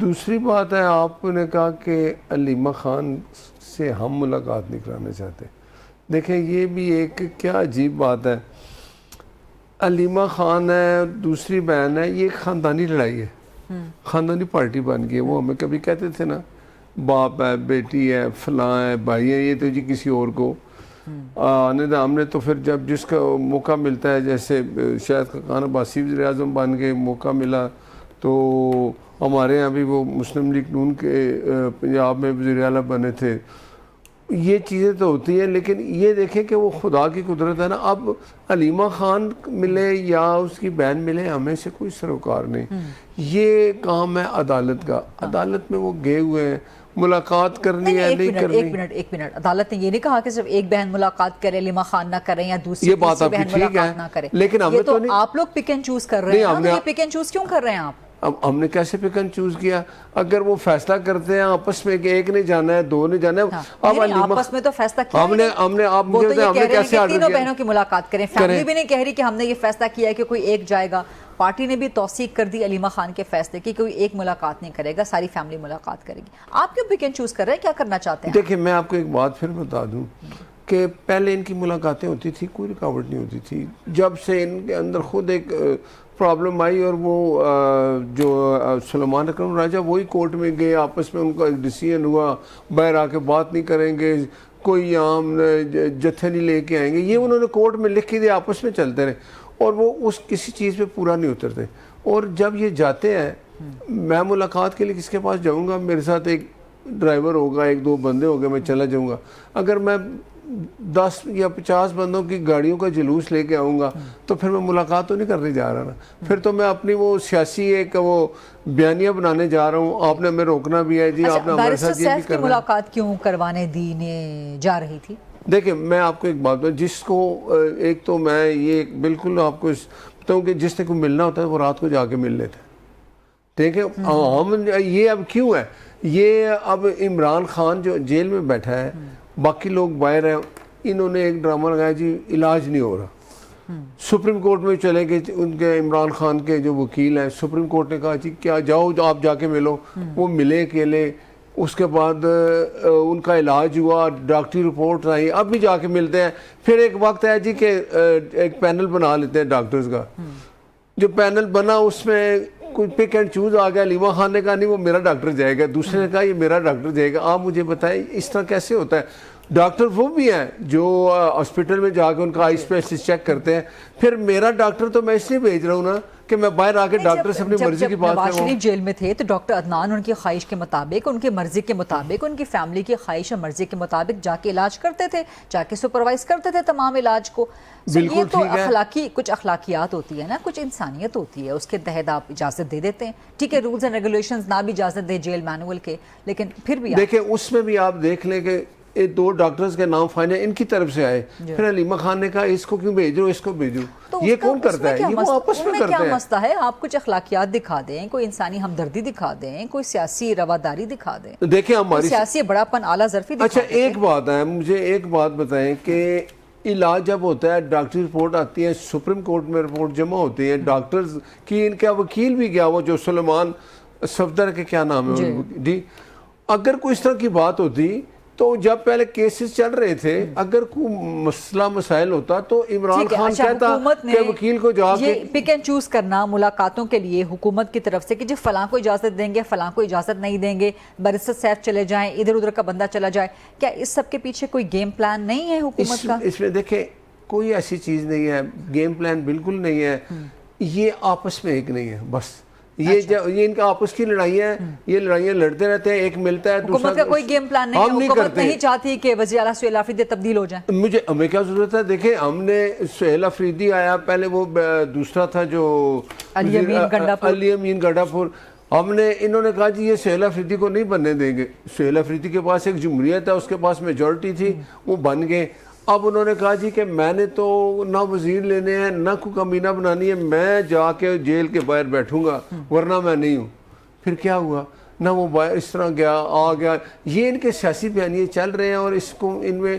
دوسری بات ہے آپ نے کہا کہ علیمہ خان سے ہم ملاقات نہیں کرانا چاہتے. دیکھیں یہ بھی ایک کیا عجیب بات ہے. علیمہ خان ہے, دوسری بہن ہے, یہ خاندانی لڑائی ہے, خاندانی پارٹی بن گئی ہے. وہ ہمیں کبھی کہتے تھے نا باپ ہے, بیٹی ہے, فلاں ہے, بھائی ہے, یہ تو جی کسی اور کو ہم نے تو پھر جب جس کا موقع ملتا ہے, جیسے شاید خاقان عباسی وزیر اعظم بن کے موقع ملا تو ہمارے یہاں بھی وہ مسلم لیگ نون کے پنجاب میں وزیر اعلیٰ بنے تھے. یہ چیزیں تو ہوتی ہیں, لیکن یہ دیکھیں کہ وہ خدا کی قدرت ہے نا. اب علیمہ خان ملے یا اس کی بہن ملے, ہمیں سے کوئی سروکار نہیں. یہ کام ہے عدالت کا. عدالت میں وہ گئے ہوئے ہیں, ملاقات کرنی ہے نہیں کرنی. ایک منٹ, عدالت نے یہ نہیں کہا کہ صرف ایک بہن ملاقات کرے, علیمہ خان نہ کریں, یا دوسری بہن ملاقات نہ کرے. لیکن یہ تو آپ لوگ پک اینڈ چوز کر رہے ہیں. یہ پک اینڈ چوز کیوں کر رہے ہیں آپ؟ اب ہم نے کیسے پک اینڈ چوز کیا؟ اگر وہ فیصلہ کرتے ہیں آپس میں کہ ایک نہیں جانا ہے, دو نہیں جانا ہے. اب آپس میں تو فیصلہ کیا ہم نے آپ وہ تو یہ کہہ رہے ہیں کہ تینوں کیا بہنوں کی ملاقات کریں. فیملی بھی نہیں کہہ رہی کہ ہم نے یہ فیصلہ کیا ہے کہ کوئی ایک جائے گا. پارٹی نے بھی توثیق کر دی علیمہ خان کے فیصلے کی, کوئی ایک ملاقات نہیں کرے گا, ساری فیملی ملاقات کرے گی. آپ کیوں پک اینڈ چوز کر رہے ہیں؟ کیا کرنا چاہتے ہیں؟ دیکھیں میں آپ کو ایک بات پھر بتا دوں کہ پہلے ان کی ملاقاتیں ہوتی تھی, کوئی رکاوٹ نہیں ہوتی تھی. جب سے ان کے اندر خود ایک پرابلم آئی اور وہ جو سلیمان اکرم راجہ وہی کورٹ میں گئے, آپس میں ان کا ایک ڈیسیژن ہوا, باہر آ کے بات نہیں کریں گے, کوئی عام جتھے نہیں لے کے آئیں گے. یہ انہوں نے کورٹ میں لکھ کے دیا, آپس میں چلتے رہے اور وہ اس کسی چیز پہ پورا نہیں اترتے. اور جب یہ جاتے ہیں, میں ملاقات کے لیے کس کے پاس جاؤں گا؟ میرے ساتھ ایک ڈرائیور ہوگا, ایک دو بندے ہوگے, میں چلا جاؤں گا. اگر میں 10 یا 50 بندوں کی گاڑیوں کا جلوس لے کے آؤں گا تو پھر میں ملاقات تو نہیں کرنے جا رہا نا. پھر تو میں اپنی وہ سیاسی ایک وہ بیانیہ بنانے جا رہا ہوں. آپ نے ہمیں روکنا بھی ہے جی, آپ نے ہمارے ساتھ یہ بھی کرنا ہے. ملاقات کیوں کروانے دینے جا رہی تھی؟ دیکھیں میں آپ کو ایک بات بتاؤں, جس کو ایک تو میں یہ بالکل آپ کو بتاؤں کہ جس نے کو ملنا ہوتا ہے وہ رات کو جا کے مل لیتا ہے. ٹھیک ہے, ہم یہ اب کیوں ہے, یہ اب عمران خان جو جیل میں بیٹھا ہے, باقی لوگ باہر ہیں, انہوں نے ایک ڈرامہ لگایا جی علاج نہیں ہو رہا. سپریم کورٹ میں چلے گئے, ان کے عمران خان کے جو وکیل ہیں, سپریم کورٹ نے کہا جی کیا جاؤ آپ جا کے ملو. وہ ملے اکیلے, اس کے بعد ان کا علاج ہوا, ڈاکٹری رپورٹ آئی, اب بھی جا کے ملتے ہیں. پھر ایک وقت ہے جی کہ ایک پینل بنا لیتے ہیں ڈاکٹرز کا. جو پینل بنا اس میں کوئی پک اینڈ چوز آ گیا. علیمہ خان نے کہا نہیں وہ میرا ڈاکٹر جائے گا, دوسرے نے کہا یہ میرا ڈاکٹر جائے گا. آپ مجھے بتائیں اس طرح کیسے ہوتا ہے؟ ڈاکٹر وہ بھی ہیں جو ہاسپٹل میں جا کے ان کا آئی اسپیشلسٹ چیک کرتے ہیں. پھر میرا ڈاکٹر تو میں اس لیے بھیج رہا ہوں نا کہ میں باہر آ کے ڈاکٹر سے اپنی مرضی کی بات کروں. نواز شریف جیل میں تھے تو ڈاکٹر عدنان ان کی خواہش کے مطابق, ان کی مرضی کے مطابق, ان کی فیملی کی خواہش اور مرضی کے مطابق جا کے علاج کرتے تھے, جا کے سپروائز کرتے تھے تمام علاج کو. یہ تو اخلاقی کچھ اخلاقیات ہوتی ہے نا, کچھ انسانیت ہوتی ہے, اس کے تحت آپ اجازت دے دیتے ہیں. ٹھیک ہے رولز اینڈ ریگولیشنز نہ بھی اجازت دے جیل مینول کے, لیکن پھر بھی دیکھیں اس میں بھی آپ دیکھ لیں کہ دو ڈاکٹرز کے نام فائنل ان کی طرف سے آئے. پھر علیمہ خان نے کہا اس کو کیوں بھیجو, اس کو بھیجو. یہ کون کرتا ہے؟ یہ وہ آپس میں کرتے ہیں. کیا مسئلہ ہے؟ آپ کچھ اخلاقیات دکھا دیں, کوئی انسانی ہمدردی دکھا دیں, کوئی سیاسی رواداری دکھا دیں. دیکھیں ہماری سیاسی بڑا پن اعلیٰ ظرفی دکھا. اچھا ایک بات ہے, مجھے ایک بات بتائیں کہ علاج جب ہوتا ہے, ڈاکٹری رپورٹ آتی ہے, سپریم کورٹ میں رپورٹ جمع ہوتی ہے, ڈاکٹرز کی ان کا وکیل بھی گیا, وہ جو سلیمان صفدر کے کیا نام ہے جی, اگر کوئی اس طرح کی بات ہوتی تو جب پہلے کیسز چل رہے تھے, اگر کوئی مسئلہ مسائل ہوتا تو عمران خان کہتا کہ وکیل کو جا کے یہ پک اینڈ چوز کرنا ملاقاتوں کے لیے حکومت کی طرف سے کہ جی فلاں کو اجازت دیں گے, فلاں کو اجازت نہیں دیں گے, برسر سیف چلے جائیں, ادھر ادھر کا بندہ چلا جائے, کیا اس سب کے پیچھے کوئی گیم پلان نہیں ہے حکومت کا؟ اس میں دیکھیں کوئی ایسی چیز نہیں ہے, گیم پلان بالکل نہیں ہے. یہ آپس میں ایک نہیں ہے بس, یہ ان کا آپس کی لڑائیاں ہیں, یہ لڑائیاں لڑتے رہتے ہیں, ایک ملتا ہے دوسرا. حکومت کا کوئی گیم پلان نہیں ہے, حکومت نہیں چاہتی کہ وزیر اعلیٰ سہیل آفریدی تبدیل ہو جائیں. ہمیں کیا ضرورت ہے؟ دیکھیں ہم نے سہیل آفریدی آیا, پہلے وہ دوسرا تھا جو علی امین گنڈا پور, ہم نے انہوں نے کہا جی یہ سہیل آفریدی کو نہیں بننے دیں گے. سہیل آفریدی کے پاس ایک جمہوریت ہے, اس کے پاس میجورٹی تھی, وہ بن گئے. اب انہوں نے کہا جی کہ میں نے تو نہ وزیر لینے ہیں نہ کوئی کمینہ بنانی ہے, میں جا کے جیل کے باہر بیٹھوں گا ورنہ میں نہیں ہوں. پھر کیا ہوا, نہ وہ باہر اس طرح گیا آ گیا. یہ ان کے سیاسی بیانیے چل رہے ہیں اور اس کو ان میں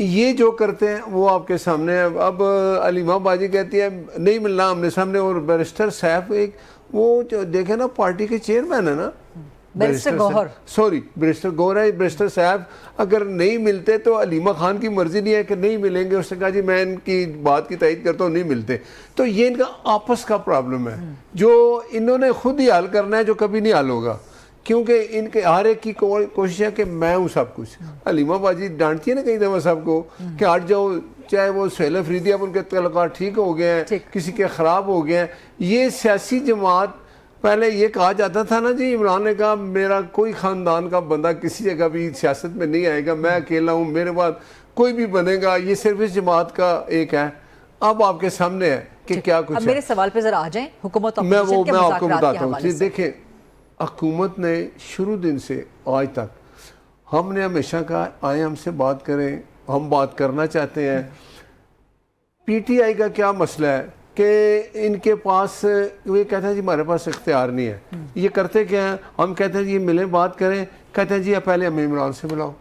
یہ جو کرتے ہیں وہ آپ کے سامنے ہے. اب علیمہ باجی کہتی ہے نہیں ملنا ہم نے سامنے, اور بیرسٹر صاحب ایک وہ جو دیکھیں نا پارٹی کے چیئرمین ہے نا, بیرسٹر گوہر, سوری بیرسٹر گوہر ہے. بیرسٹر صاحب اگر نہیں ملتے تو علیمہ خان کی مرضی نہیں ہے کہ نہیں ملیں گے, اس نے کہا جی میں ان کی بات کی تائید کرتا ہوں, نہیں ملتے. تو یہ ان کا آپس کا پرابلم ہے جو انہوں نے خود ہی حل کرنا ہے, جو کبھی نہیں حل ہوگا, کیونکہ ان کے ہر ایک کی کوشش ہے کہ میں ہوں سب کچھ. علیمہ باجی ڈانٹتی ہے نا کئی دفعہ سب کو کہ ہٹ جاؤ, چاہے وہ سہیل افریدی اب ان کے تعلقات ٹھیک ہو گئے ہیں, کسی کے خراب ہو گئے ہیں. یہ سیاسی جماعت پہلے یہ کہا جاتا تھا نا جی, عمران نے کہا میرا کوئی خاندان کا بندہ کسی جگہ بھی سیاست میں نہیں آئے گا, میں اکیلا ہوں, میرے بعد کوئی بھی بنے گا, یہ صرف اس جماعت کا ایک ہے. اب آپ کے سامنے ہے کہ کیا کچھ ہے. میرے سوال پہ ذرا آ جائیں, حکومت میں آپ کو بتاتا ہوں. دیکھیں حکومت نے شروع دن سے آج تک ہم نے ہمیشہ کہا آئیں ہم سے بات کریں, ہم بات کرنا چاہتے ہیں. پی ٹی آئی کا کیا مسئلہ ہے کہ ان کے پاس یہ کہتے ہیں جی ہمارے پاس اختیار نہیں ہے. یہ کرتے کیا ہیں, ہم کہتے ہیں جی ملیں بات کریں, کہتے ہیں جی پہلے ہمیں عمران سے بلاؤ,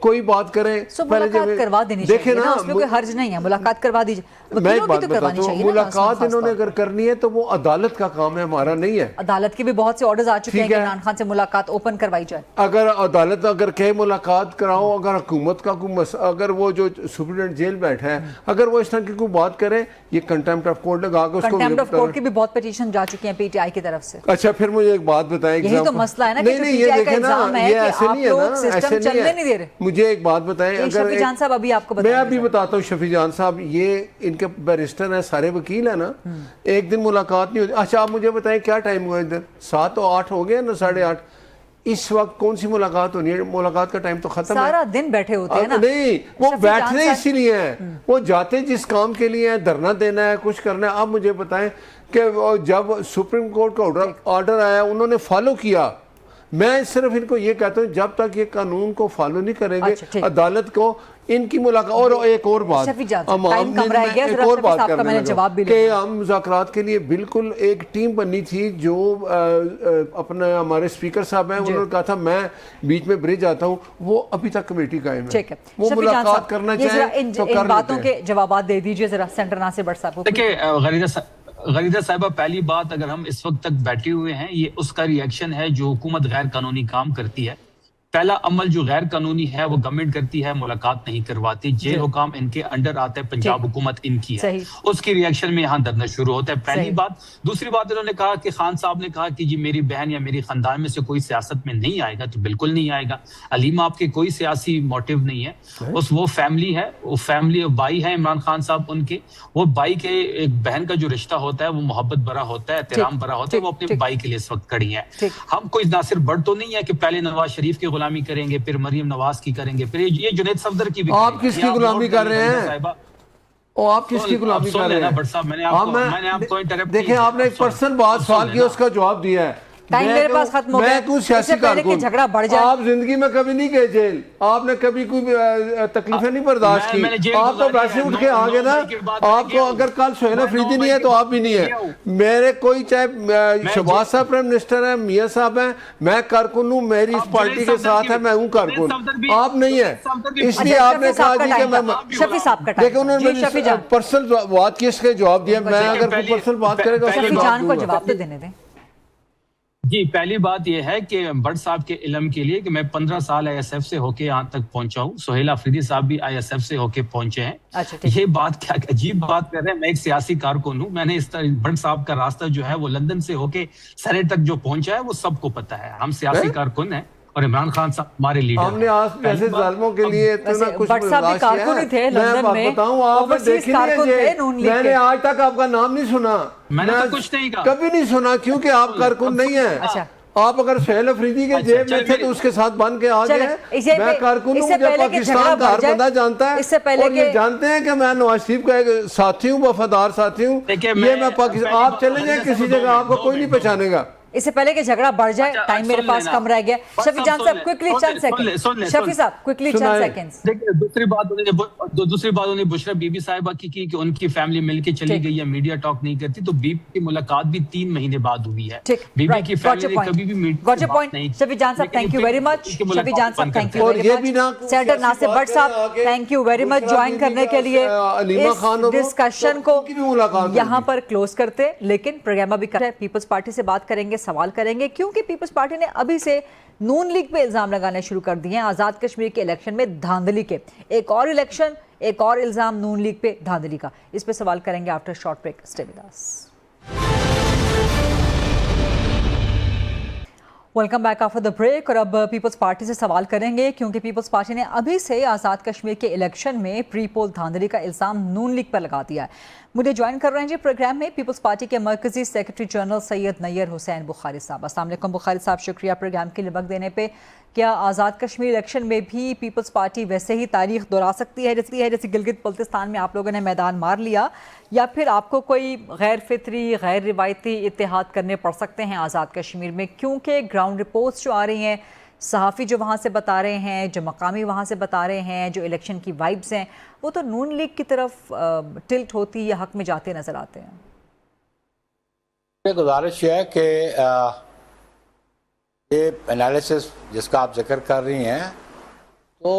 کوئی بات کریں ملاقات کروا دینی چاہیے نا, اس میں کوئی حرج نہیں ہے, ملاقات کروا دیجیے. میں ایک بات بتاتا ہوں, ملاقات انہوں نے اگر کرنی ہے تو وہ عدالت کا کام ہے, ہمارا نہیں ہے. عدالت کے بھی بہت سے آرڈرز آ چکے ہیں کہ عمران خان سے ملاقات اوپن کروائی جائے. اگر عدالت اگر کہے ملاقات کراؤ, اگر حکومت کا کوئی اگر وہ جو سپرنٹینڈنٹ جیل بیٹھا ہے اگر وہ اس طرح کی کوئی بات کرے, یہ کنٹیمپٹ آف کورٹ لگا کے اس کو, کنٹیمپٹ آف کورٹ کی بھی بہت پٹیشن جا چکی ہیں پی ٹی آئی کی طرف سے. اچھا پھر مجھے ایک بات بتائیں, یہی تو مسئلہ ہے نا کہ پی ٹی آئی کا الزام ہے کہ آپ لوگ سسٹم چلنے نہیں دے رہے. مجھے ایک بات بتائیں, شفیع جان صاحب ابھی آپ کو میں ابھی بتاتا ہوں, شفیع جان صاحب یہ ان کے بیرسٹر ہیں, سارے وکیل ہیں نا, ایک دن ملاقات نہیں ہوتی. اچھا آپ مجھے بتائیں کیا ٹائم ہوا ادھر, 7 اور 8 ہو گئے نا, 8:30. اس وقت کون سی ملاقات ہونی ہے؟ ملاقات کا ٹائم تو ختم ہے. سارا دن بیٹھے ہوتے ہیں نا. نہیں, وہ بیٹھنے اسی لیے ہیں, وہ جاتے جس کام کے لیے ہیں, دھرنا دینا ہے, کچھ کرنا ہے. آپ مجھے بتائیں کہ جب سپریم کورٹ کا آرڈر آیا انہوں نے فالو کیا. میں صرف ان کو یہ کہتا ہوں جب تک یہ قانون کو فالو نہیں کریں گے, عدالت کو ان کی ملاقات. اور ایک اور بات, ایک اور بات کرنے لگا کہ ہم مذاکرات کے لیے بالکل ایک ٹیم بنی تھی جو اپنے ہمارے اسپیکر صاحب ہیں, انہوں نے کہا تھا میں بیچ میں بریج آتا ہوں, وہ ابھی تک کمیٹی قائم ہے. وہ ملاقات کرنا چاہیں تو کر باتوں کے جوابات دے دیجئے ذرا سینٹر ناصر بٹ صاحب کو. دیکھیں غریدہ صاحبہ, پہلی بات اگر ہم اس وقت تک بیٹھے ہوئے ہیں, یہ اس کا ری ایکشن ہے جو حکومت غیر قانونی کام کرتی ہے. پہلا عمل جو غیر قانونی ہے وہ گورنمنٹ کرتی ہے, ملاقات نہیں کرواتی. جیل حکام ان کے انڈر آتا ہے, پنجاب حکومت ان کی ہے, اس کی ری ایکشن میں یہاں دھرنا شروع ہوتا ہے. پہلی بات. دوسری بات, انہوں نے کہا کہ خان صاحب نے کہا کہ جی میری بہن یا میری خاندان میں سے کوئی سیاست میں نہیں آئے گا, تو بالکل نہیں آئے گا. علیمہ آپ کے کوئی سیاسی موٹیو نہیں ہے, وہ فیملی ہے, وہ فیملی بھائی ہے عمران خان صاحب ان کے, وہ بھائی کے ایک بہن کا جو رشتہ ہوتا ہے وہ محبت بھرا ہوتا ہے, احترام بھرا ہوتا ہے, وہ اپنے بھائی کے لیے اس وقت کھڑی ہیں. ہم کوئی ناصر بٹ تو نہیں ہے کہ پہلے نواز شریف کی غلامی کریں گے, پھر مریم نواز کی کریں گے, پھر یہ جنید صفدر کی بھی. آپ کس کی غلامی کر رہے ہیں؟ آپ کس کی غلامی کر رہے ہیں؟ دیکھیں آپ نے ایک پرسنل بات سوال کیا, اس کا جواب دیا ہے. ٹائم میرے پاس ختم ہو گیا. میں کوئی سیاسی کارکن, آپ زندگی میں کبھی نہیں گئے جیل, آپ نے کبھی کوئی تکلیفیں نہیں برداشت کی, آپ تو ویسے اٹھ کے آگے نا. آپ کو اگر کل سہیل افریدی نہیں ہے تو آپ بھی نہیں ہے. میرے کوئی چاہے شہباز صاحب پرائم منسٹر ہیں, میاں صاحب ہیں, میں کارکن ہوں, میری اس پارٹی کے ساتھ ہے, میں ہوں کارکن, آپ نہیں ہیں. اس لیے آپ نے کہا جی کہ میں دیکھیں انہوں نے پرسنل بات کی, اس کے جواب دیا. میں اگر کوئی پرسنل بات کرے گا شفیع جان کو جواب تو دینے دیں. جی پہلی بات یہ ہے کہ بٹ صاحب کے علم کے لیے کہ میں 15 سال آئی ایس ایف سے ہو کے یہاں تک پہنچا ہوں, سہیل افریدی صاحب بھی آئی ایس ایف سے ہو کے پہنچے ہیں. یہ بات کیا عجیب بات کر رہے ہیں, میں ایک سیاسی کارکن ہوں, میں نے اس طرح بٹ صاحب کا راستہ جو ہے وہ لندن سے ہو کے سینیٹ تک جو پہنچا ہے وہ سب کو پتا ہے. ہم سیاسی کارکن ہیں اور عمران خان صاحب ہمارے لیڈر ہیں. ہم نے آج ایسے ظالموں کے لیے اتنا کچھ برداشت کیا ہے. میں بتاؤں آپ نے دیکھی نہیں, میں نے آج تک آپ کا نام نہیں سنا, میں نے تو کچھ نہیں کہا, کبھی نہیں سنا, کیونکہ آپ کارکن نہیں ہیں. آپ اگر سہیل افریدی کے جیب میں تھے تو اس کے ساتھ بن کے آگے ہیں. میں کارکن ہوں, مجھے پاکستان کا ہر بندہ جانتا ہے, اور یہ جانتے ہیں کہ میں نواز شریف کا ایک ساتھی ہوں, وفادار ساتھی ہوں. یہ میں پاکستان, آپ چلے جائیں کسی جگہ آپ کو کوئی نہیں پہچانے گا. اس سے پہلے کہ جھگڑا بڑھ جائے, ٹائم میرے پاس کم رہ گیا. شفیع جان صاحب کوئکلی چند سیکنڈ, شفیع صاحب کوئکلی چند سیکنڈز. دیکھیں دوسری بات انہوں نے بشرا بی بی صاحبہ کی کہ ان کی فیملی مل کے چلی گئی ہے, میڈیا ٹاک نہیں کرتی, تو بی بی کی ملاقات بھی 3 مہینے بعد ہوئی ہے. بی بی کی فیملی نے کبھی بھی میڈیا بات نہیں. شفیع جان صاحب thank you very much. Shafi Jan صاحب thank you very much. Senator Nasir Butt صاحب thank you very much join کرنے کے لیے. اس ڈسکشن کو یہاں پر کلوز کرتے, لیکن پروگرامہ بھی کرتے ہیں, پیپلز پارٹی سے بات کریں گے, سوال کریں گے, کیونکہ پیپلز پارٹی نے ابھی سے نون لیگ پہ الزام لگانے شروع کر دیے ہیں آزاد کشمیر کے الیکشن میں دھاندلی کے. ایک اور الیکشن, ایک اور الزام نون لیگ پہ دھاندلی کا. اس پہ سوال کریں گے after short break. Stay with us. Welcome back after the break. اور اب پیپلز پارٹی سے سوال کریں گے کیونکہ پیپلز پارٹی نے ابھی سے آزاد کشمیر کے الیکشن میں پری پول دھاندلی کا الزام نون لیگ پر لگا دیا ہے. مجھے جوائن کر رہے ہیں جی پروگرام میں پیپلز پارٹی کے مرکزی سیکرٹری جنرل سید نیر حسین بخاری صاحب. السلام علیکم بخاری صاحب, شکریہ پروگرام کے لیے وقت دینے پہ. کیا آزاد کشمیر الیکشن میں بھی پیپلز پارٹی ویسے ہی تاریخ دہرا سکتی ہے جیسے گلگت بلتستان میں آپ لوگوں نے میدان مار لیا, یا پھر آپ کو کوئی غیر فطری غیر روایتی اتحاد کرنے پڑ سکتے ہیں آزاد کشمیر میں, کیونکہ گراؤنڈ رپورٹس جو آ رہی ہیں, صحافی جو وہاں سے بتا رہے ہیں, جو مقامی وہاں سے بتا رہے ہیں, جو الیکشن کی وائبز ہیں, وہ تو نون لیگ کی طرف ٹلٹ ہوتی یا حق میں جاتے نظر آتے ہیں. گزارش یہ ہے کہ یہ انالیسس جس کا آپ ذکر کر رہی ہیں تو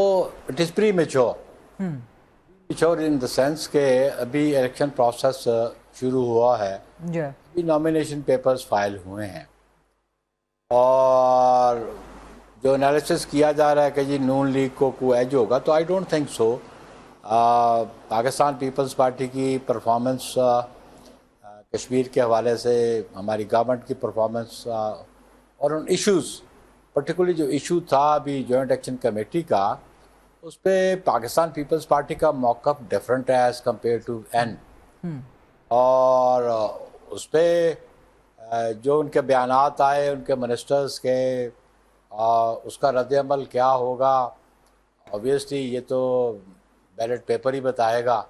it is premature in the sense کہ ابھی الیکشن پروسیس شروع ہوا ہے, ابھی نامینیشن پیپرز فائل ہوئے ہیں, اور جو انالیسس کیا جا رہا ہے کہ جی نون لیگ کو کوئی ایج ہوگا, تو I don't think so. Pakistan peoples party کی پرفارمنس کشمیر کے حوالے سے, ہماری گورنمنٹ کی پرفارمنس, اور ان ایشوز پرٹیکولرلی جو ایشو تھا ابھی جوائنٹ ایکشن کمیٹی کا, اس پہ پاکستان پیپلز پارٹی کا موقف ڈفرینٹ ہے ایز کمپیئر ٹو این. اور اس پہ جو ان کے بیانات آئے ان کے منسٹرز کے, اس کا رد عمل کیا ہوگا, اوبیسلی یہ تو بیلٹ پیپر ہی بتائے گا.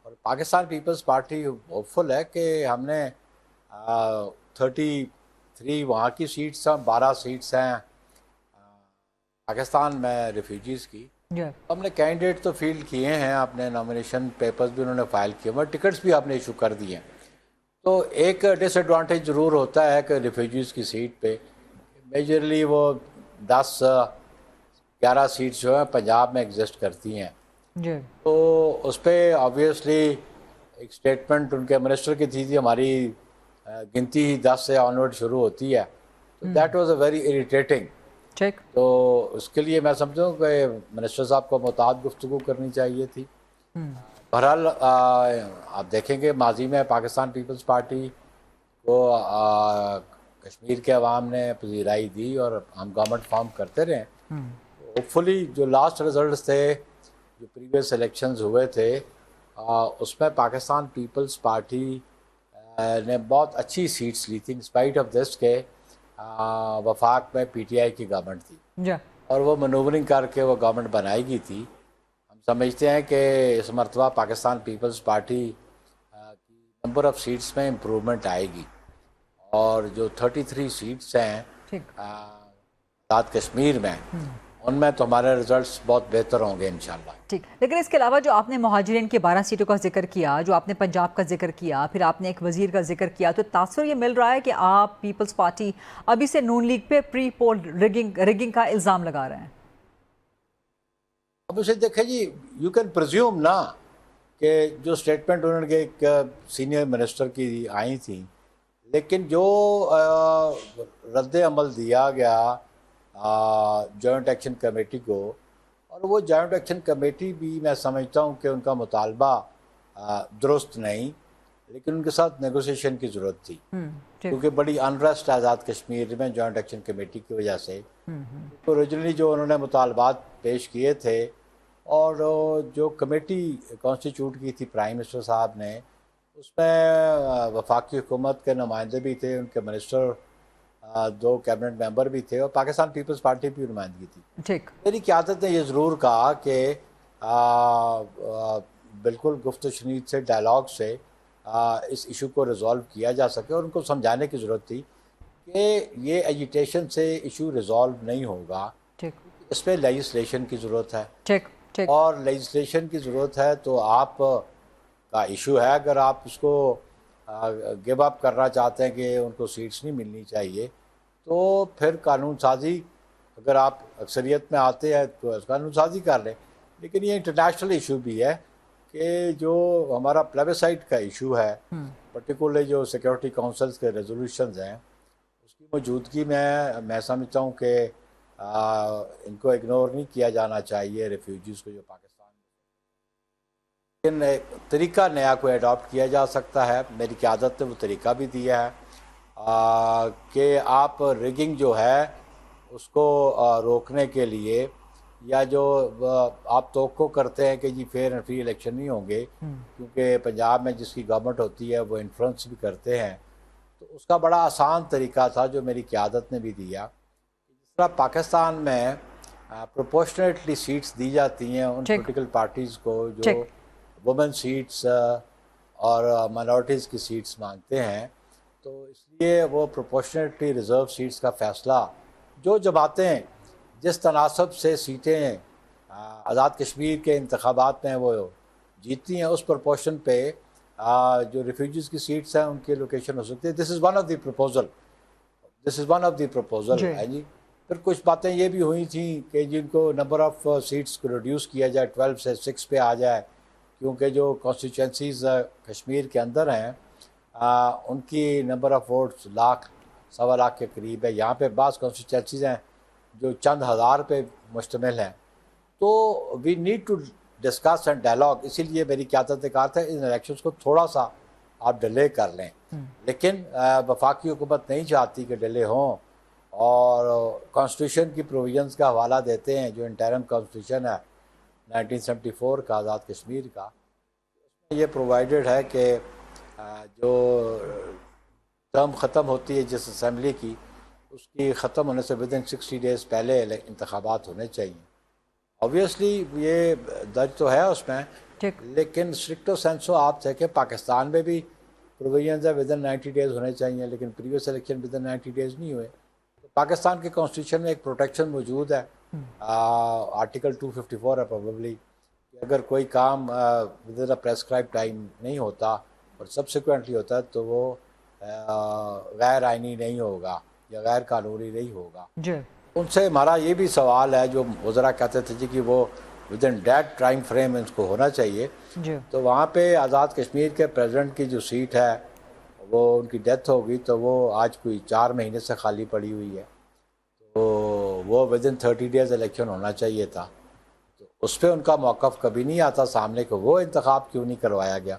اور پاکستان پیپلز پارٹی ہوپفل ہے کہ ہم نے 33 وہاں کی سیٹس ہیں, 12 سیٹس ہیں پاکستان میں ریفیوجیز کی. ہم نے کینڈیڈیٹ تو فیلڈ کیے ہیں, اپنے نامینیشن پیپرز بھی انہوں نے فائل کیے ہوئے, ٹکٹس بھی آپ نے ایشو کر دیے ہیں. تو ایک ڈس ایڈوانٹیج ضرور ہوتا ہے کہ ریفیوجیز کی سیٹ پہ میجرلی وہ 10-11 سیٹس جو ہیں پنجاب میں ایگزسٹ کرتی ہیں. تو اس پہ آبویسلی ایک سٹیٹمنٹ ان کے منسٹر کی تھی ہماری گنتی ہی 10 سے آنورڈ شروع ہوتی ہے, تو that was a very irritating. تو اس کے لیے میں سمجھتا ہوں کہ منسٹر صاحب کو محتاط گفتگو کرنی چاہیے تھی. بہرحال آپ دیکھیں گے ماضی میں پاکستان پیپلز پارٹی کو کشمیر کے عوام نے پذیرائی دی اور ہم گورنمنٹ فارم کرتے رہے. ہوپ فلی جو لاسٹ رزلٹس تھے, جو پریویس الیکشنز ہوئے تھے, اس میں پاکستان پیپلز پارٹی نے بہت اچھی سیٹس لی تھی, انسپائٹ آف دس کہ وفاق میں پی ٹی آئی کی گورنمنٹ تھی اور وہ مینوورنگ کر کے وہ گورنمنٹ بنائی گئی تھی. ہم سمجھتے ہیں کہ اس مرتبہ پاکستان پیپلز پارٹی کی نمبر آف سیٹس میں امپرومنٹ آئے گی, اور جو 33 سیٹس ہیں آزاد کشمیر میں, ان میں تو ہمارے رزلٹس بہت بہتر ہوں گے انشاءاللہ. ٹھیک, لیکن اس کے علاوہ جو آپ نے مہاجرین کی 12 سیٹوں کا ذکر کیا, جو آپ نے پنجاب کا ذکر کیا, پھر آپ نے ایک وزیر کا ذکر کیا, تو تاثر یہ مل رہا ہے کہ آپ پیپلز پارٹی ابھی سے نون لیگ پہ پری پول ریگنگ کا الزام لگا رہے ہیں. اب اسے دیکھیں جی, یو کین پرزیوم نا کہ جو سٹیٹمنٹ انہوں نے ایک سینئر منسٹر کی آئی تھیں, لیکن جو رد عمل دیا گیا جوائنٹ ایکشن کمیٹی کو, اور وہ جوائنٹ ایکشن کمیٹی بھی میں سمجھتا ہوں کہ ان کا مطالبہ درست نہیں, لیکن ان کے ساتھ نیگوسیشن کی ضرورت تھی, کیونکہ بڑی انریسٹ آزاد کشمیر میں جوائنٹ ایکشن کمیٹی کی وجہ سے. تو اوریجنلی جو انہوں نے مطالبات پیش کیے تھے, اور جو کمیٹی کانسٹیچیوٹ کی تھی پرائم منسٹر صاحب نے, اس میں وفاقی حکومت کے نمائندے بھی تھے, ان کے منسٹر 2 کیبنٹ ممبر بھی تھے, اور پاکستان پیپلز پارٹی بھی نمائندگی تھی. میری قیادت نے یہ ضرور کہا کہ بالکل گفت و شنید سے, ڈائلاگ سے اس ایشو کو ریزالو کیا جا سکے, اور ان کو سمجھانے کی ضرورت تھی. کہ یہ ایجیٹیشن سے ایشو ریزالو نہیں ہوگا. ٹھیک. اس پہ لیجسلیشن کی ضرورت ہے. ٹھیک ٹھیک. اور لیجسلیشن کی ضرورت ہے تو آپ کا ایشو ہے, اگر آپ اس کو گیو اپ کرنا چاہتے ہیں کہ ان کو سیٹس نہیں ملنی چاہیے, تو پھر قانون سازی, اگر آپ اکثریت میں آتے ہیں تو قانون سازی کر لیں. لیکن یہ انٹرنیشنل ایشو بھی ہے کہ جو ہمارا پلیبیسائٹ کا ایشو ہے, پرٹیکولرلی جو سیکورٹی کونسلز کے ریزولوشنز ہیں, اس کی موجودگی میں سمجھتا ہوں کہ ان کو اگنور نہیں کیا جانا چاہیے, ریفیوجیز کو جو پاکستان میں. لیکن ایک طریقہ نیا کوئی اڈاپٹ کیا جا سکتا ہے, میری قیادت نے وہ طریقہ بھی دیا ہے کہ آپ ریگنگ جو ہے اس کو روکنے کے لیے, یا جو آپ توقع کرتے ہیں کہ جی فیئر اینڈ فری الیکشن نہیں ہوں گے کیونکہ پنجاب میں جس کی گورنمنٹ ہوتی ہے وہ انفلوئنس بھی کرتے ہیں, تو اس کا بڑا آسان طریقہ تھا جو میری قیادت نے بھی دیا. جس طرح پاکستان میں پروپورشنیٹلی سیٹس دی جاتی ہیں ان پولیٹیکل پارٹیز کو جو وومن سیٹس اور مائنورٹیز کی سیٹس مانگتے ہیں, تو اس لیے وہ پروپورشنیٹلی ریزرو سیٹس کا فیصلہ جو جماعتیں جس تناسب سے سیٹیں آزاد کشمیر کے انتخابات میں وہ جیتتی ہیں اس پرپورشن پہ جو ریفیوجیز کی سیٹس ہیں ان کی لوکیشن ہو سکتی ہے. This is one of the proposal ہے جی. پھر کچھ باتیں یہ بھی ہوئی تھیں کہ جن کو نمبر آف سیٹس کو ریڈیوس کیا جائے, 12 سے 6 پہ آ جائے, کیونکہ جو کانسٹیچوئنسیز کشمیر کے اندر ہیں ان کی نمبر آف ووٹس 1,00,000-1.25 کے قریب ہے. یہاں پہ بعض کانسٹیچوئنسیز ہیں جو چند ہزار پہ مشتمل ہیں. تو we need to discuss and dialogue. اسی لیے میری قیادت نے کہا تھا ان الیکشنز کو تھوڑا سا آپ ڈیلے کر لیں, لیکن وفاقی حکومت نہیں چاہتی کہ ڈیلے ہوں, اور کانسٹیٹیوشن کی پروویژنز کا حوالہ دیتے ہیں جو انٹرم کانسٹیٹیوشن ہے 1974 کا آزاد کشمیر کا. اس میں یہ پرووائڈڈ ہے کہ جو ٹرم ختم ہوتی ہے جس اسمبلی کی, اس کی ختم ہونے سے ودن 60 ڈیز پہلے انتخابات ہونے چاہیے. آبویسلی یہ درج تو ہے اس میں, لیکن اسٹرکٹو سینسو آپ دیکھیں پاکستان میں بھی پروویژنز ہے ودن 90 ڈیز ہونے چاہیے, لیکن پریویس الیکشن ودن 90 ڈیز نہیں ہوئے. پاکستان کے کانسٹیٹیوشن میں ایک پروٹیکشن موجود ہے, آرٹیکل 254 ہے پروبیبلی, کہ اگر کوئی کام ودن اے پریسکرائب ٹائم نہیں ہوتا اور سبسیکوینٹلی ہوتا ہے تو وہ غیر آئینی نہیں ہوگا یا غیر قانونی نہیں ہوگا. ان سے ہمارا یہ بھی سوال ہے, جو وزراء کہتے تھے جی کہ وہ ودن ڈیٹ ٹائم فریم اس کو ہونا چاہیے, تو وہاں پہ آزاد کشمیر کے پریزیڈنٹ کی جو سیٹ ہے وہ ان کی ڈیتھ ہو گئی, تو وہ آج کوئی 4 مہینے سے خالی پڑی ہوئی ہے, تو وہ ودن 30 ڈیز الیکشن ہونا چاہیے تھا. تو اس پہ ان کا موقف کبھی نہیں آتا سامنے کہ وہ انتخاب کیوں نہیں کروایا گیا.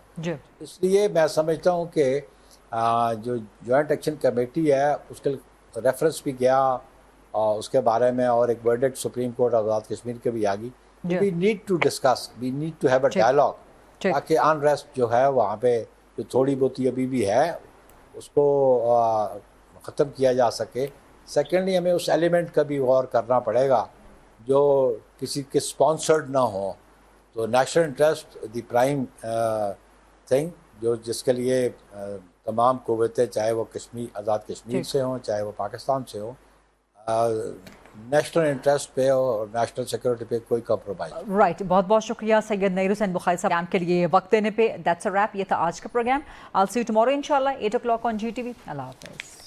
اس لیے میں سمجھتا ہوں کہ جو جوائنٹ ایکشن کمیٹی ہے اس کے ریفرنس بھی گیا, اور اس کے بارے میں اور ایک verdict supreme court Azad Kashmir کے بھی آ گئی. We need to discuss, we need to have a dialogue, تاکہ انریسٹ جو ہے وہاں پہ جو تھوڑی بہتی ابھی بھی ہے اس کو ختم کیا جا سکے. سیکنڈلی ہمیں اس ایلیمنٹ کا بھی غور کرنا پڑے گا جو کسی کے اسپانسرڈ نہ ہوں. تو national interest the prime thing جو جس کے لیے تمام قوتیں, چاہے وہ آزاد کشمیر سے ہوں چاہے وہ پاکستان سے ہوں, نیشنل انٹرسٹ پہ اور نیشنل سیکورٹی پہ کوئی کمپرومائز. رائٹ, بہت بہت شکریہ سید نیر حسین بخاری صاحب کے لیے وقت دینے پہ. دیٹس اے ریپ, یہ تھا آج کا programme. I'll see you tomorrow inshallah 8 o'clock on GTV. اللہ حافظ.